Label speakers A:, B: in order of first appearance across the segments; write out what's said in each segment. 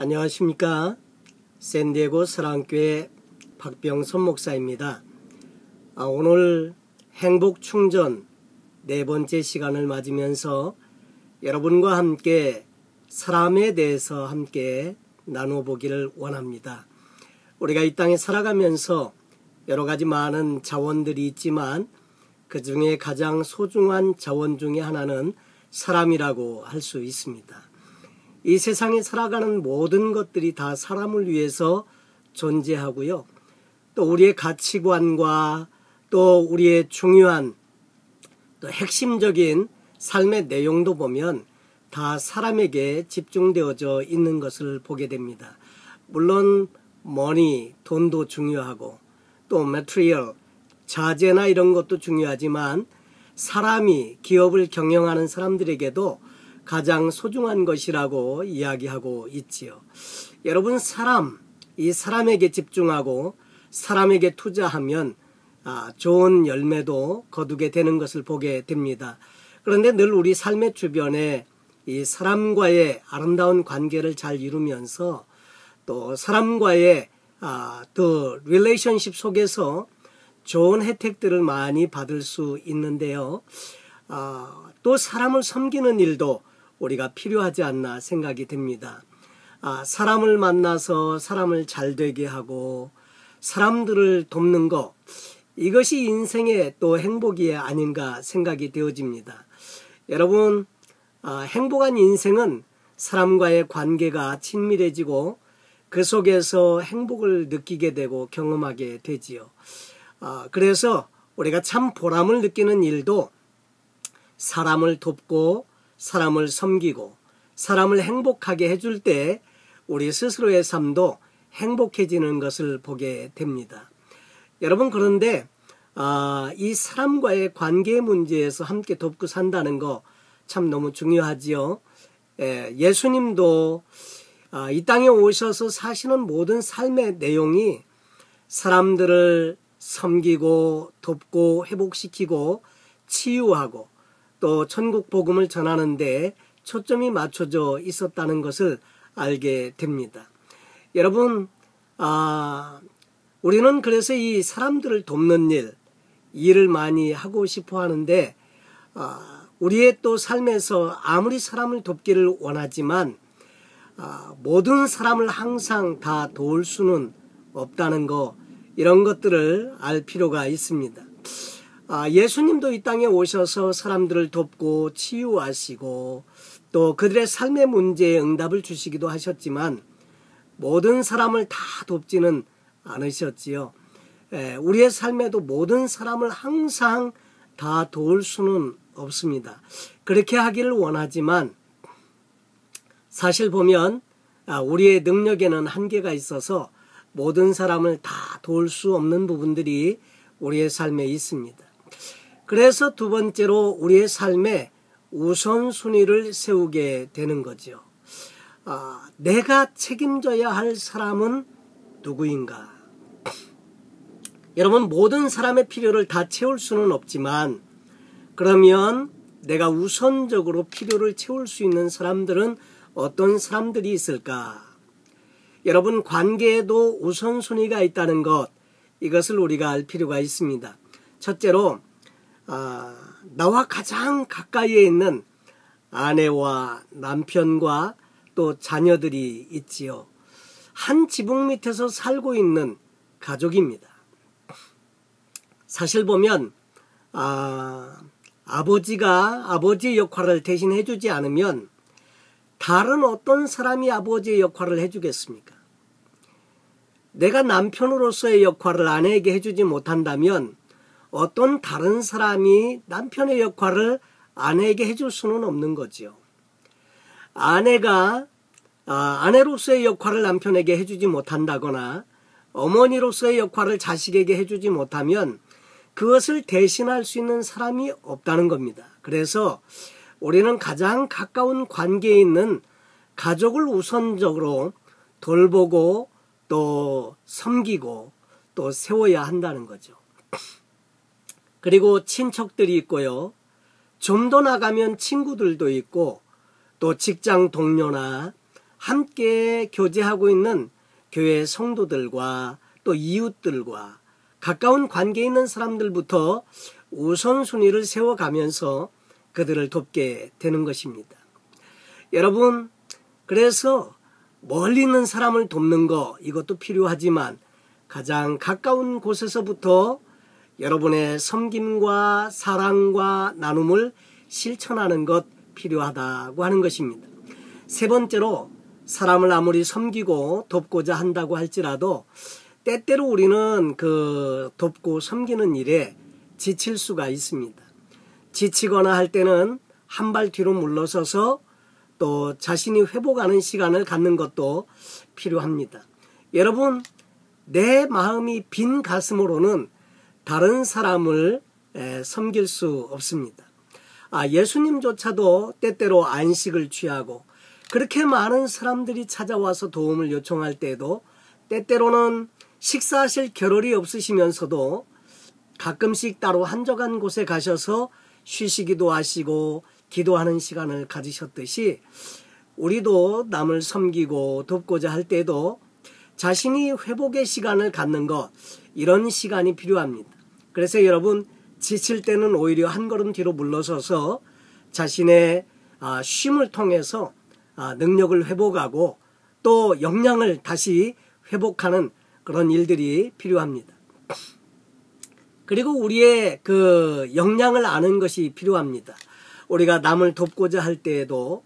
A: 안녕하십니까. 샌디에고 사랑교회 박병선 목사입니다. 오늘 행복충전 네 번째 시간을 맞으면서 여러분과 함께 사람에 대해서 함께 나눠보기를 원합니다. 우리가 이 땅에 살아가면서 여러 가지 많은 자원들이 있지만 그 중에 가장 소중한 자원 중에 하나는 사람이라고 할 수 있습니다. 이 세상에 살아가는 모든 것들이 다 사람을 위해서 존재하고요. 또 우리의 가치관과 또 우리의 중요한 또 핵심적인 삶의 내용도 보면 다 사람에게 집중되어져 있는 것을 보게 됩니다. 물론 머니, 돈도 중요하고 또 material, 자재나 이런 것도 중요하지만 사람이 기업을 경영하는 사람들에게도 가장 소중한 것이라고 이야기하고 있지요. 여러분, 이 사람에게 집중하고 사람에게 투자하면 좋은 열매도 거두게 되는 것을 보게 됩니다. 그런데 늘 우리 삶의 주변에 이 사람과의 아름다운 관계를 잘 이루면서 또 사람과의 relationship 속에서 좋은 혜택들을 많이 받을 수 있는데요. 또 사람을 섬기는 일도 우리가 필요하지 않나 생각이 됩니다. 사람을 만나서 사람을 잘 되게 하고 사람들을 돕는 것, 이것이 인생의 또 행복이 아닌가 생각이 되어집니다. 여러분, 행복한 인생은 사람과의 관계가 친밀해지고 그 속에서 행복을 느끼게 되고 경험하게 되지요. 그래서 우리가 참 보람을 느끼는 일도 사람을 돕고 사람을 섬기고 사람을 행복하게 해줄 때 우리 스스로의 삶도 행복해지는 것을 보게 됩니다. 여러분, 그런데 이 사람과의 관계 문제에서 함께 돕고 산다는 거 참 너무 중요하지요. 예수님도 이 땅에 오셔서 사시는 모든 삶의 내용이 사람들을 섬기고 돕고 회복시키고 치유하고 또 천국 복음을 전하는데 초점이 맞춰져 있었다는 것을 알게 됩니다. 여러분, 우리는 그래서 이 사람들을 돕는 일을 많이 하고 싶어 하는데 우리의 또 삶에서 아무리 사람을 돕기를 원하지만 모든 사람을 항상 다 도울 수는 없다는 거, 이런 것들을 알 필요가 있습니다. 예수님도 이 땅에 오셔서 사람들을 돕고 치유하시고 또 그들의 삶의 문제에 응답을 주시기도 하셨지만 모든 사람을 다 돕지는 않으셨지요. 우리의 삶에도 모든 사람을 항상 다 도울 수는 없습니다. 그렇게 하기를 원하지만 사실 보면 우리의 능력에는 한계가 있어서 모든 사람을 다 도울 수 없는 부분들이 우리의 삶에 있습니다. 그래서 두 번째로 우리의 삶에 우선순위를 세우게 되는 거죠. 내가 책임져야 할 사람은 누구인가? 여러분, 모든 사람의 필요를 다 채울 수는 없지만 그러면 내가 우선적으로 필요를 채울 수 있는 사람들은 어떤 사람들이 있을까? 여러분, 관계에도 우선순위가 있다는 것, 이것을 우리가 알 필요가 있습니다. 첫째로 나와 가장 가까이에 있는 아내와 남편과 또 자녀들이 있지요. 한 지붕 밑에서 살고 있는 가족입니다. 사실 보면 아버지가 아버지의 역할을 대신 해주지 않으면 다른 어떤 사람이 아버지의 역할을 해주겠습니까? 내가 남편으로서의 역할을 아내에게 해주지 못한다면 어떤 다른 사람이 남편의 역할을 아내에게 해줄 수는 없는 거죠. 아내가 아내로서의 역할을 남편에게 해주지 못한다거나 어머니로서의 역할을 자식에게 해주지 못하면 그것을 대신할 수 있는 사람이 없다는 겁니다. 그래서 우리는 가장 가까운 관계에 있는 가족을 우선적으로 돌보고 또 섬기고 또 세워야 한다는 거죠. 그리고 친척들이 있고요. 좀 더 나가면 친구들도 있고 또 직장 동료나 함께 교제하고 있는 교회 성도들과 또 이웃들과 가까운 관계에 있는 사람들부터 우선순위를 세워가면서 그들을 돕게 되는 것입니다. 여러분, 그래서 멀리 있는 사람을 돕는 거 이것도 필요하지만 가장 가까운 곳에서부터 여러분의 섬김과 사랑과 나눔을 실천하는 것 필요하다고 하는 것입니다. 세 번째로 사람을 아무리 섬기고 돕고자 한다고 할지라도 때때로 우리는 그 돕고 섬기는 일에 지칠 수가 있습니다. 지치거나 할 때는 한 발 뒤로 물러서서 또 자신이 회복하는 시간을 갖는 것도 필요합니다. 여러분, 내 마음이 빈 가슴으로는 다른 사람을 섬길 수 없습니다. 예수님조차도 때때로 안식을 취하고 그렇게 많은 사람들이 찾아와서 도움을 요청할 때에도 때때로는 식사하실 겨를이 없으시면서도 가끔씩 따로 한적한 곳에 가셔서 쉬시기도 하시고 기도하는 시간을 가지셨듯이 우리도 남을 섬기고 돕고자 할 때도 자신이 회복의 시간을 갖는 것, 이런 시간이 필요합니다. 그래서 여러분, 지칠 때는 오히려 한 걸음 뒤로 물러서서 자신의 쉼을 통해서 능력을 회복하고 또 역량을 다시 회복하는 그런 일들이 필요합니다. 그리고 우리의 그 역량을 아는 것이 필요합니다. 우리가 남을 돕고자 할 때에도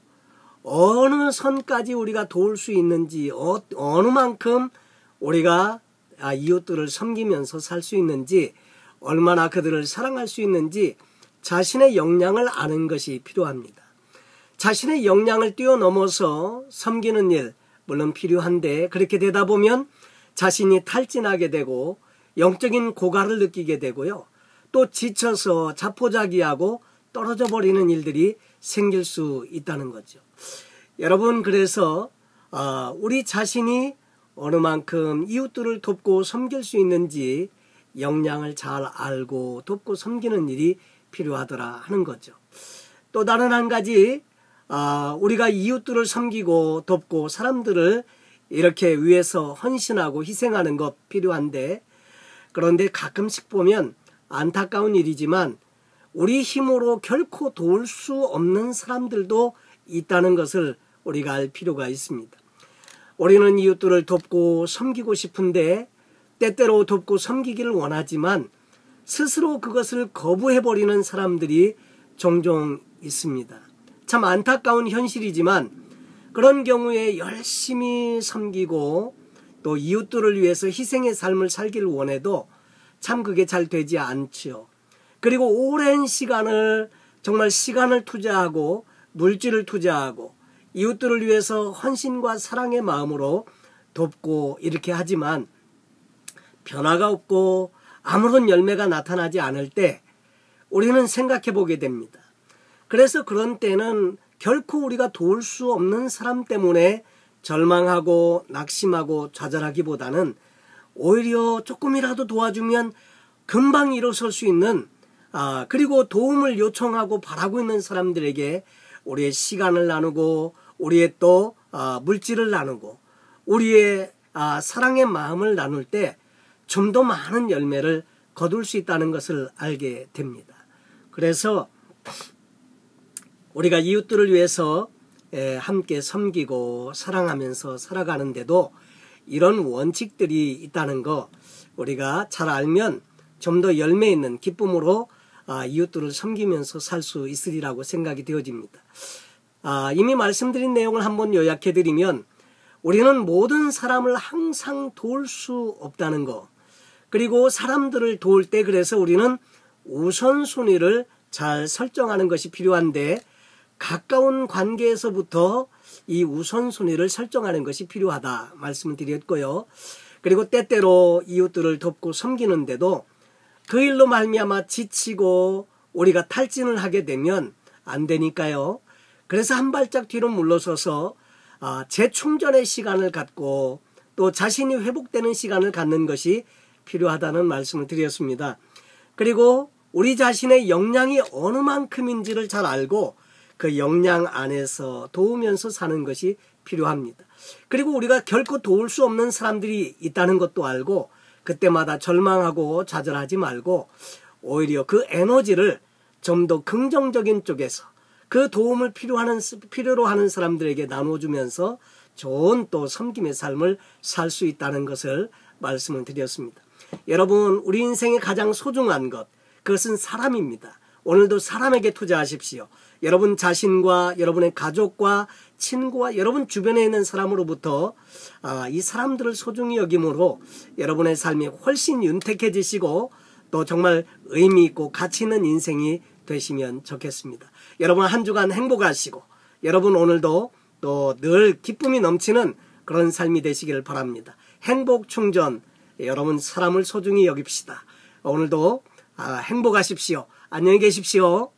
A: 어느 선까지 우리가 도울 수 있는지, 어느 만큼 우리가 이웃들을 섬기면서 살 수 있는지, 얼마나 그들을 사랑할 수 있는지 자신의 역량을 아는 것이 필요합니다. 자신의 역량을 뛰어넘어서 섬기는 일, 물론 필요한데 그렇게 되다 보면 자신이 탈진하게 되고 영적인 고갈을 느끼게 되고요. 또 지쳐서 자포자기하고 떨어져 버리는 일들이 생길 수 있다는 거죠. 여러분, 그래서 우리 자신이 어느 만큼 이웃들을 돕고 섬길 수 있는지 역량을 잘 알고 돕고 섬기는 일이 필요하더라 하는 거죠. 또 다른 한 가지, 우리가 이웃들을 섬기고 돕고 사람들을 이렇게 위해서 헌신하고 희생하는 것 필요한데, 그런데 가끔씩 보면 안타까운 일이지만 우리 힘으로 결코 도울 수 없는 사람들도 있다는 것을 우리가 알 필요가 있습니다. 우리는 이웃들을 돕고 섬기고 싶은데 때때로 돕고 섬기기를 원하지만 스스로 그것을 거부해버리는 사람들이 종종 있습니다. 참 안타까운 현실이지만 그런 경우에 열심히 섬기고 또 이웃들을 위해서 희생의 삶을 살기를 원해도 참 그게 잘 되지 않죠. 그리고 오랜 시간을, 정말 시간을 투자하고 물질을 투자하고 이웃들을 위해서 헌신과 사랑의 마음으로 돕고 이렇게 하지만 변화가 없고 아무런 열매가 나타나지 않을 때 우리는 생각해 보게 됩니다. 그래서 그런 때는 결코 우리가 도울 수 없는 사람 때문에 절망하고 낙심하고 좌절하기보다는 오히려 조금이라도 도와주면 금방 일어설 수 있는, 그리고 도움을 요청하고 바라고 있는 사람들에게 우리의 시간을 나누고 우리의 또 물질을 나누고 우리의 사랑의 마음을 나눌 때 좀 더 많은 열매를 거둘 수 있다는 것을 알게 됩니다. 그래서 우리가 이웃들을 위해서 함께 섬기고 사랑하면서 살아가는데도 이런 원칙들이 있다는 거 우리가 잘 알면 좀 더 열매 있는 기쁨으로 이웃들을 섬기면서 살 수 있으리라고 생각이 되어집니다. 이미 말씀드린 내용을 한번 요약해드리면 우리는 모든 사람을 항상 도울 수 없다는 거, 그리고 사람들을 도울 때 그래서 우리는 우선순위를 잘 설정하는 것이 필요한데 가까운 관계에서부터 이 우선순위를 설정하는 것이 필요하다 말씀을 드렸고요. 그리고 때때로 이웃들을 돕고 섬기는데도 그 일로 말미암아 지치고 우리가 탈진을 하게 되면 안 되니까요. 그래서 한 발짝 뒤로 물러서서 재충전의 시간을 갖고 또 자신이 회복되는 시간을 갖는 것이 필요하다는 말씀을 드렸습니다. 그리고 우리 자신의 역량이 어느 만큼인지를 잘 알고 그 역량 안에서 도우면서 사는 것이 필요합니다. 그리고 우리가 결코 도울 수 없는 사람들이 있다는 것도 알고 그때마다 절망하고 좌절하지 말고 오히려 그 에너지를 좀 더 긍정적인 쪽에서 그 도움을 필요로 하는 사람들에게 나눠주면서 좋은 또 섬김의 삶을 살 수 있다는 것을 말씀을 드렸습니다. 여러분, 우리 인생의 가장 소중한 것, 그것은 사람입니다. 오늘도 사람에게 투자하십시오. 여러분 자신과 여러분의 가족과 친구와 여러분 주변에 있는 사람으로부터 이 사람들을 소중히 여김으로 여러분의 삶이 훨씬 윤택해지시고 또 정말 의미 있고 가치 있는 인생이 되시면 좋겠습니다. 여러분 한 주간 행복하시고 여러분 오늘도 또 늘 기쁨이 넘치는 그런 삶이 되시기를 바랍니다. 행복 충전, 여러분 사람을 소중히 여깁시다. 오늘도 행복하십시오. 안녕히 계십시오.